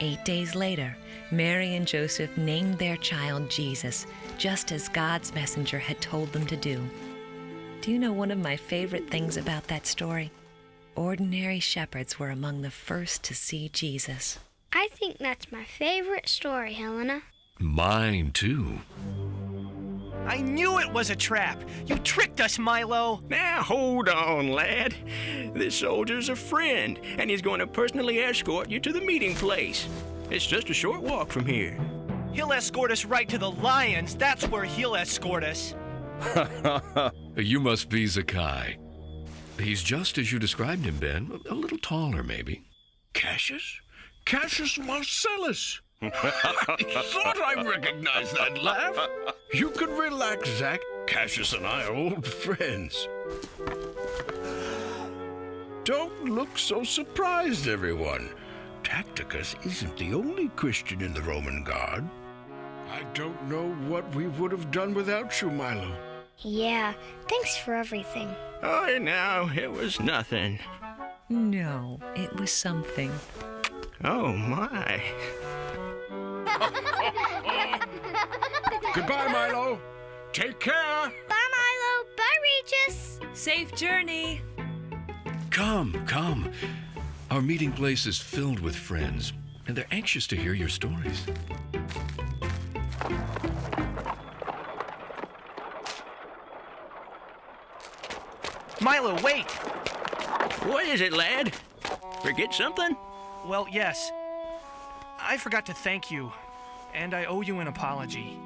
8 days later, Mary and Joseph named their child Jesus, just as God's messenger had told them to do. Do you know one of my favorite things about that story? Ordinary shepherds were among the first to see Jesus. I think that's my favorite story, Helena. Mine, too. I knew it was a trap. You tricked us, Milo. Now, hold on, lad. This soldier's a friend, and he's going to personally escort you to the meeting place. It's just a short walk from here. He'll escort us right to the lions. That's where he'll escort us. You must be Zacchaeus. He's just as you described him, Ben. A little taller, maybe. Cassius? Cassius Marcellus. I thought I recognized that laugh. You can relax, Zach. Cassius and I are old friends. Don't look so surprised, everyone. Tacticus isn't the only Christian in the Roman Guard. I I don't know what we would have done without you, Milo. Yeah, thanks for everything. Oh, no, it was nothing. No, it was something. Oh, my. Goodbye, Milo. Take care. Bye, Milo. Bye, Regis. Safe journey. Come, come. Our meeting place is filled with friends, and they're anxious to hear your stories. Milo, wait! What is it, lad? Forget something? Well, yes. I forgot to thank you, and I owe you an apology.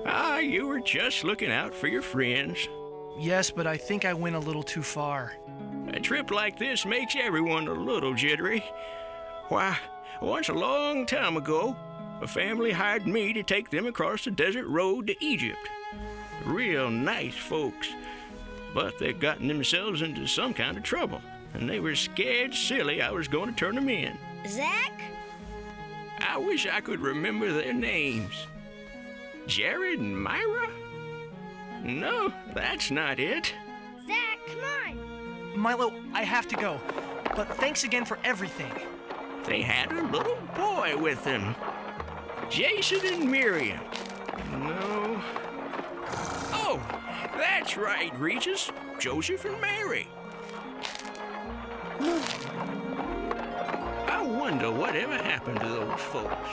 Ah, you were just looking out for your friends. Yes, but I think I went a little too far. A trip like this makes everyone a little jittery. Why, once a long time ago, a family hired me to take them across the desert road to Egypt. Real nice folks. But they'd gotten themselves into some kind of trouble, and they were scared silly I was going to turn them in. Zach? I wish I could remember their names. Jared and Myra? No, that's not it. Zach, come on. Milo, I have to go, but thanks again for everything. They had a little boy with them. Jason and Miriam. No. Oh, that's right, Regis. Joseph and Mary. I wonder whatever happened to those folks.